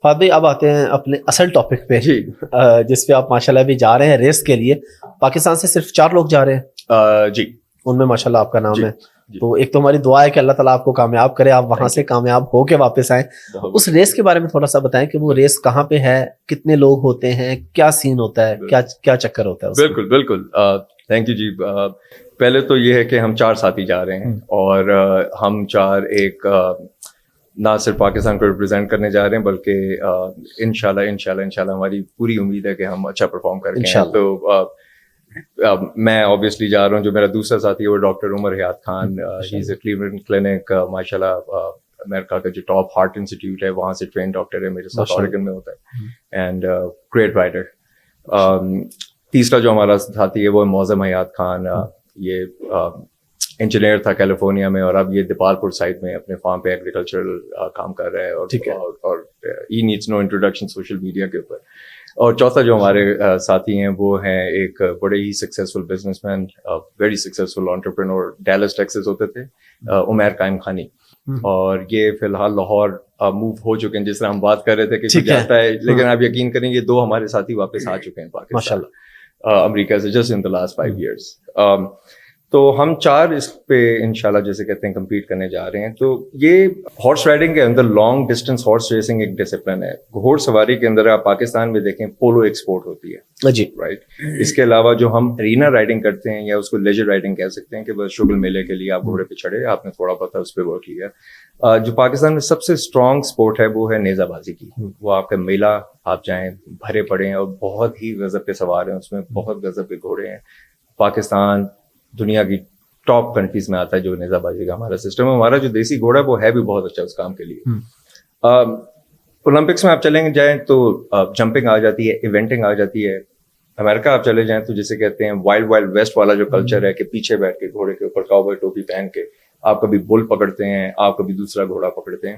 فہد بھائی اب آتے ہیں اپنے اصل ٹاپک پہ جی جس پہ آپ ماشاء اللہ ابھی جا رہے ہیں ریس کے لیے. پاکستان سے صرف 4 لوگ جا رہے ہیں جی, ان میں ماشاء اللہ آپ کا نام ہے. جی. تو ایک تو ہماری دعا ہے کہ اللہ تعالیٰ آپ کو کامیاب کرے, آپ وہاں سے کامیاب ہو کے واپس آئیں. اس ریس کے بارے میں تھوڑا سا بتائیں کہ وہ ریس کہاں پہ ہے, کتنے لوگ ہوتے ہیں, کیا سین ہوتا ہے, کیا چکر ہوتا ہے. بالکل بالکل, تھینک یو جی. پہلے تو یہ ہے کہ ہم 4 ساتھی جا رہے ہیں اور ہم 4 ایک نہ صرف پاکستان کو ریپرزینٹ کرنے جا رہے ہیں بلکہ انشاءاللہ ہماری پوری امید ہے کہ ہم اچھا پرفارم کریں گے. تو میں آبویسلی جا رہا ہوں, جو میرا دوسرا ساتھی ہے وہ ڈاکٹر عمر حیات خان, ہی از اے کلیولینڈ کلینک, ماشاء اللہ امریکہ کا جو ٹاپ ہارٹ انسٹیٹیوٹ ہے وہاں سے ٹرین ڈاکٹر ہے, میرے ساتھ اورگن میں ہوتا ہے, اینڈ گریٹ رائڈر. تیسرا جو ہمارا ساتھی ہے وہ معظم حیات خان, یہ انجینئر تھا کیلیفورنیا میں اور اب یہ دیپالپور سائٹ میں اپنے فارم پہ ایگریکلچرل کام کر رہا ہے, اور he needs no introduction social media کے اوپر. اور چوتھا جو ہمارے ساتھی ہیں وہ ہیں ایک بڑے ہی successful businessman, very successful entrepreneur, Dallas Texas ہوتے تھے, عمیر قائم خانی, اور یہ فی الحال لاہور موو ہو چکے ہیں. جس طرح ہم بات کر رہے تھے کہ جاتا ہے, لیکن آپ یقین کریں یہ 2 ہمارے ساتھی واپس آ چکے ہیں پاکستان امریکہ سے just in the last 5 years. تو ہم 4 اس پہ انشاءاللہ جیسے کہتے ہیں کمپیٹ کرنے جا رہے ہیں. تو یہ ہارس رائڈنگ کے اندر لانگ ڈسٹینس ہارس ریسنگ ایک ڈسپلن ہے. گھوڑ سواری کے اندر آپ پاکستان میں دیکھیں پولو ایکسپورٹ ہوتی ہے جی, رائٹ. اس کے علاوہ جو ہم رینا رائڈنگ کرتے ہیں یا اس کو لیجر رائڈنگ کہہ سکتے ہیں کہ بس شغل میلے کے لیے آپ گھوڑے پہ چڑھے, آپ نے تھوڑا پتہ اس پہ ورک کیا. جو پاکستان میں سب سے اسٹرانگ اسپورٹ ہے وہ ہے نیزہ بازی کی. وہ آپ کا میلہ آپ جائیں بھرے پڑے ہیں اور بہت ہی غضب کے سوار ہیں, اس میں بہت غضب کے گھوڑے ہیں. پاکستان دنیا کی ٹاپ کنٹریز میں آتا ہے جو نیزہ بازی کا ہمارا سسٹم ہے. ہمارا جو دیسی گھوڑا ہے وہ ہے بھی بہت اچھا اس کام کے لیے. اولمپکس میں آپ چلیں جائیں تو جمپنگ آ جاتی ہے, ایونٹنگ آ جاتی ہے. امریکہ آپ چلے جائیں تو جسے کہتے ہیں وائلڈ ویسٹ والا جو کلچر ہے کہ پیچھے بیٹھ کے گھوڑے کے اوپر کاؤبوائے ٹوپی پہن کے آپ کبھی بل پکڑتے ہیں, آپ کبھی دوسرا گھوڑا پکڑتے ہیں.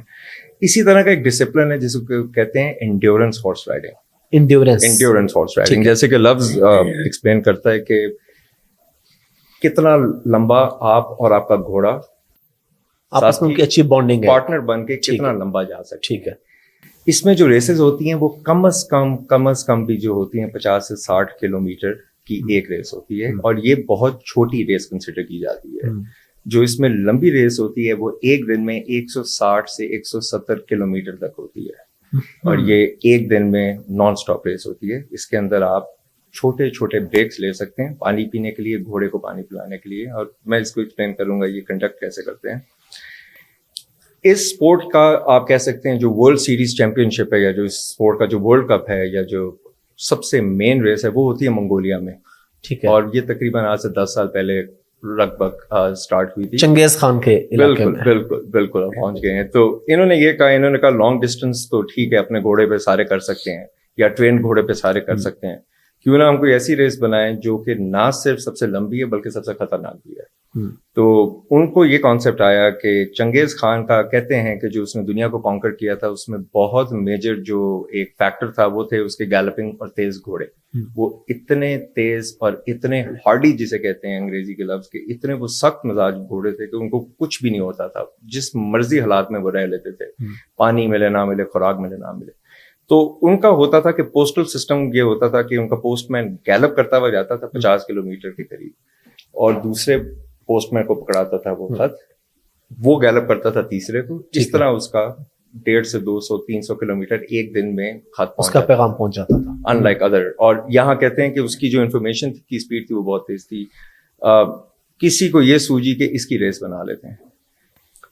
اسی طرح کا ایک ڈسپلن ہے جس کو کہتے ہیں endurance horse riding. Endurance horse riding جیسے کہ لفظ ایکسپلین کرتا ہے کہ کتنا لمبا آپ اور آپ کا گھوڑا آپس میں اچھی بانڈنگ ہے, پارٹنر بن کے کتنا لمبا جا سکتے. ٹھیک ہے. اس میں جو ریسز ہوتی ہیں وہ کم از کم بھی جو ہوتی ہیں 50 سے 60 کلومیٹر کی ایک ریس ہوتی ہے, اور یہ بہت چھوٹی ریس کنسیڈر کی جاتی ہے. جو اس میں لمبی ریس ہوتی ہے وہ ایک دن میں 160 سے 170 کلومیٹر تک ہوتی ہے, اور یہ ایک دن میں نان سٹاپ ریس ہوتی ہے. اس کے اندر آپ چھوٹے چھوٹے بریکس لے سکتے ہیں پانی پینے کے لیے, گھوڑے کو پانی پلانے کے لیے, اور میں اس کو ایکسپلین کروں گا یہ کنڈکٹ کیسے کرتے ہیں. اس اسپورٹ کا آپ کہہ سکتے ہیں جو ورلڈ سیریز چیمپئن شپ ہے یا جو اس اسپورٹ کا جو ورلڈ کپ ہے یا جو سب سے مین ریس ہے وہ ہوتی ہے منگولیا میں. ٹھیک ہے. اور یہ تقریباً آج سے 10 سال پہلے لگ بھگ اسٹارٹ ہوئی تھی چنگیز خان کے علاقے میں. بالکل پہنچ گئے ہیں. تو انہوں نے کہا لانگ ڈسٹینس تو ٹھیک ہے اپنے گھوڑے پہ سارے کر سکتے ہیں یا ٹرین گھوڑے پہ سارے کر سکتے ہیں, کیوں نہ ہم کوئی ایسی ریس بنائیں جو کہ نہ صرف سب سے لمبی ہے بلکہ سب سے خطرناک بھی ہے. تو ان کو یہ کانسیپٹ آیا کہ چنگیز خان کا کہتے ہیں کہ جو اس نے دنیا کو کانکر کیا تھا اس میں بہت میجر جو ایک فیکٹر تھا وہ تھے اس کے گیلپنگ اور تیز گھوڑے. وہ اتنے تیز اور اتنے ہارڈی جسے کہتے ہیں انگریزی کے لفظ کے, اتنے وہ سخت مزاج گھوڑے تھے کہ ان کو کچھ بھی نہیں ہوتا تھا, جس مرضی حالات میں وہ رہ لیتے تھے, پانی ملے نہ ملے, خوراک ملے نہ ملے. تو ان کا ہوتا تھا کہ پوسٹل سسٹم یہ ہوتا تھا کہ ان کا پوسٹ مین گیلپ کرتا ہوا جاتا تھا 50 کلومیٹر کے قریب, اور دوسرے پوسٹ مین کو پکڑاتا تھا وہ خط, وہ گیلپ کرتا تھا تیسرے کو. اس طرح اس کا 150 سے 200-300 کلومیٹر ایک دن میں خط اس کا پیغام پہنچ جاتا تھا, ان لائک ادر. اور یہاں کہتے ہیں کہ اس کی جو انفارمیشن کی اسپیڈ تھی وہ بہت تیز تھی. کسی کو یہ سوجی کہ اس کی ریس بنا لیتے ہیں,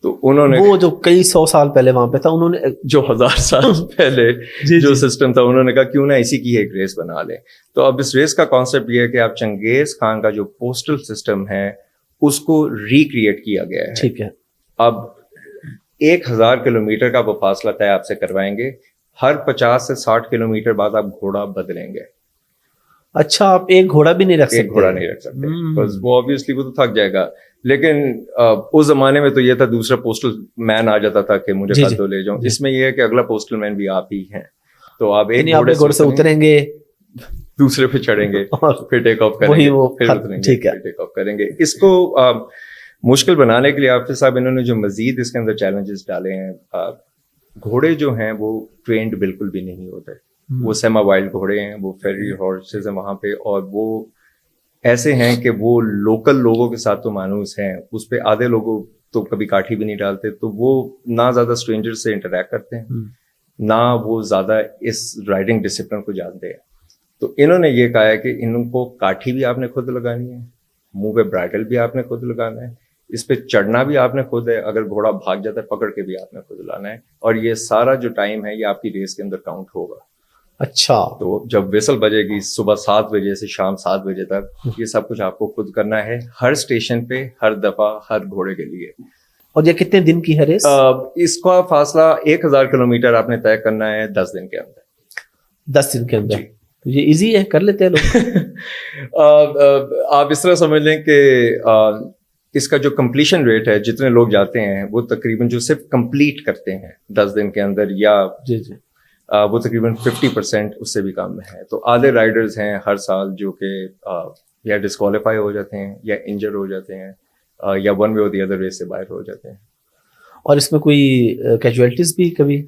تو انہوں نے وہ جو کئی 100 سال پہلے وہاں پہ تھا, انہوں نے جو 1000 سال پہلے جو سسٹم تھا انہوں نے کہا کیوں نہ اسی کی ایک ریس بنا لیں. تو اب اس ریس کا کانسیپٹ یہ ہے کہ آپ چنگیز خان کا جو پوسٹل سسٹم ہے اس کو ریکریٹ کیا گیا ہے. ٹھیک ہے. اب 1000 کلومیٹر کا وہ فاصلہ طے آپ سے کروائیں گے, ہر 50 سے 60 کلومیٹر بعد آپ گھوڑا بدلیں گے. اچھا, آپ ایک گھوڑا بھی نہیں رکھ سکتے؟ ایک گھوڑا نہیں رکھ سکتے, وہ آبویسلی وہ تو تھک جائے گا. لیکن اس زمانے میں تو یہ تھا دوسرا پوسٹل مین آ جاتا تھا کہ مجھے خط دو لے جاؤں. اس میں یہ ہے کہ اگلا پوسٹل مین بھی آپ ہی ہیں, تو آپ ایک گھوڑے سے اتریں گے, دوسرے پہ چڑھیں گے, پھر ٹیک آف کریں گے, پھر اتریں گے, پھر ٹیک آف کریں گے. اس کو مشکل بنانے کے لیے حافظ صاحب انہوں نے جو مزید اس کے اندر چیلنجز ڈالے ہیں, گھوڑے جو ہیں وہ ٹرینڈ بالکل بھی نہیں ہوتے, وہ سیما وائلڈ گھوڑے ہیں, وہ فیری ہارسز ہیں وہاں پہ, اور وہ ایسے ہیں کہ وہ لوکل لوگوں کے ساتھ تو مانوس ہیں, اس پہ آدھے لوگوں تو کبھی کاٹھی بھی نہیں ڈالتے, تو وہ نہ زیادہ اسٹرینجر سے انٹریکٹ کرتے ہیں, نہ وہ زیادہ اس رائڈنگ ڈسپلن کو جانتے ہیں. تو انہوں نے یہ کہا ہے کہ ان کو کاٹھی بھی آپ نے خود لگانی ہے, منہ پہ برائڈل بھی آپ نے خود لگانا ہے, اس پہ چڑھنا بھی آپ نے خود ہے, اگر گھوڑا بھاگ جاتا ہے پکڑ کے بھی آپ نے خود لانا ہے, اور یہ سارا جو ٹائم ہے یہ آپ کی ریس کے اندر کاؤنٹ ہوگا. اچھا, تو جب ویسل بجے گی صبح 7 بجے سے شام 7 بجے تک, یہ سب کچھ آپ کو خود کرنا ہے, ہر اسٹیشن پہ, ہر دفعہ, ہر گھوڑے کے لیے. اور یہ کتنے دن کی ہے ریس؟ اس کا فاصلہ 1000 کلومیٹر آپ نے طے کرنا ہے 10 دن کے اندر. 10 دن کے اندر؟ تو یہ ایزی ہے, کر لیتے ہیں لوگ. آپ اس طرح سمجھ لیں کہ اس کا جو کمپلیشن ریٹ ہے, جتنے لوگ جاتے ہیں وہ تقریباً جو صرف کمپلیٹ کرتے ہیں 10 دن کے اندر, یا جی وہ تقریباً 50% اس سے بھی کم ہے. تو آدھے رائڈرز ہیں ہر سال جو کہ یا ڈسکوالیفائی ہو جاتے ہیں, یا انجر ہو جاتے ہیں, یا ون وے اور دی ادر ریس سے باہر ہو جاتے ہیں. اور اس میں کوئی کیجویلٹیز بھی کبھی؟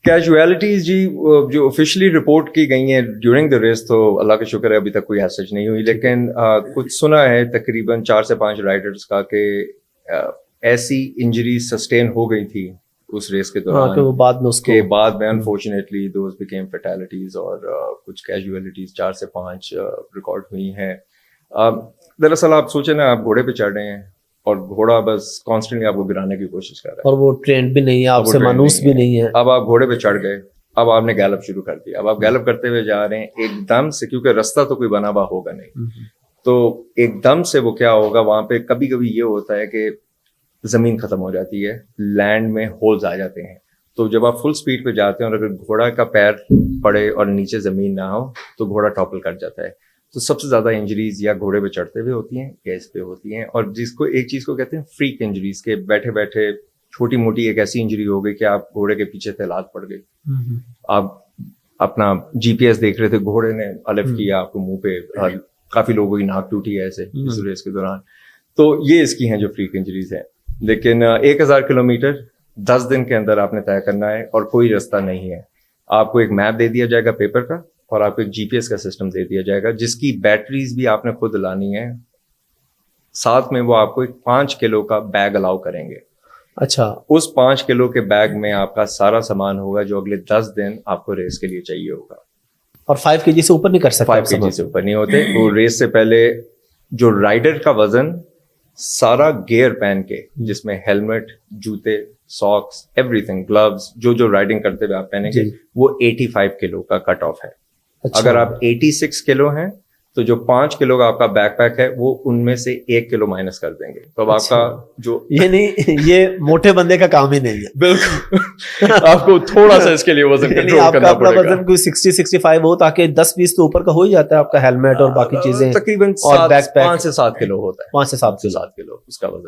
کیجویلٹیز جی جو آفیشلی رپورٹ کی گئی ہیں ڈیورنگ دا ریس, تو اللہ کا شکر ہے ابھی تک کوئی ایسج نہیں ہوئی, لیکن کچھ سنا ہے تقریباً 4 سے 5 رائڈرز کا کہ ایسی انجری سسٹین ہو گئی تھی اس ریس کے دوران کہ وہ بعد میں اس کے بعد میں انفارچونیٹلی دوز بیکیم فیٹیلٹیز, اور کچھ کیجویلٹیز 4 سے 5 ریکارڈ ہوئی ہیں. دراصل آپ سوچیں نا, آپ گھوڑے پہ چڑھ رہے ہیں اور گھوڑا بس کانسٹنٹلی آپ کو گرانے کی کوشش کر رہا ہے, اور وہ ٹرینڈ بھی نہیں ہے, آپ سے مانوس بھی نہیں ہے. اب آپ گھوڑے پہ چڑھ گئے, اب آپ نے گیلپ شروع کر دیا, اب آپ گیلپ کرتے ہوئے جا رہے ہیں ایک دم سے, کیونکہ راستہ تو کوئی بنا ہوا ہوگا نہیں, تو ایک دم سے وہ کیا ہوگا, وہاں پہ کبھی کبھی یہ ہوتا ہے کہ زمین ختم ہو جاتی ہے, لینڈ میں ہولز آ جاتے ہیں. تو جب آپ فل سپیڈ پہ جاتے ہیں اور اگر گھوڑا کا پیر پڑے اور نیچے زمین نہ ہو تو گھوڑا ٹاپل کر جاتا ہے. تو سب سے زیادہ انجریز یا گھوڑے پہ چڑھتے ہوئے ہوتی ہیں یا اس پہ ہوتی ہیں, اور جس کو ایک چیز کو کہتے ہیں فریک انجریز, کے بیٹھے بیٹھے چھوٹی موٹی ایک ایسی انجری ہو گئی کہ آپ گھوڑے کے پیچھے تیلات پڑ گئی, آپ اپنا جی پی ایس دیکھ رہے تھے, گھوڑے نے الف کیا آپ کو منہ پہ, کافی لوگوں کی ناک ٹوٹی ہے ایسے اس ریس کے دوران. تو یہ اس کی ہیں جو فریک انجریز ہیں. لیکن 1000 کلومیٹر 10 دن کے اندر آپ نے طے کرنا ہے, اور کوئی راستہ نہیں ہے. آپ کو ایک میپ دے دیا جائے گا پیپر کا, اور آپ کو ایک جی پی ایس کا سسٹم دے دیا جائے گا, جس کی بیٹریز بھی آپ نے خود لانی ہے. ساتھ میں وہ آپ کو ایک 5 کلو کا بیگ الاؤ کریں گے. اچھا, اس 5 کلو کے بیگ میں آپ کا سارا سامان ہوگا جو اگلے 10 دن آپ کو ریس کے لیے چاہیے ہوگا. اور 5 kg سے اوپر نہیں کر سکتے؟ 5 kg سے اوپر نہیں ہوتے. وہ ریس سے پہلے جو رائڈر کا وزن سارا گیئر پہن کے, جس میں ہیلمٹ, جوتے, ساکس, ایوری تھنگ, گلوز, جو رائڈنگ کرتے ہوئے آپ پہنیں گے, وہ 85 کلو کا کٹ آف ہے. اگر آپ 86 کلو ہیں تو جو 5 کلو کا آپ کا بیک پیک ہے وہ ان میں سے 1 کلو مائنس کر دیں گے. تو اب آپ کا جو یہ نہیں, یہ موٹے بندے کا کام ہی نہیں ہے. بالکل, آپ کو تھوڑا سا اس کے لیے وزن کنٹرول کرنا پڑے گا. وزن کوئی 60-65 ہو, تاکہ 10-20 تو اوپر کا ہو ہی جاتا ہے آپ کا ہیلمٹ اور باقی چیزیں. تقریباً 5 سے 7 کلو ہوتا ہے. 5 سے 7 کلو اس کا وزن.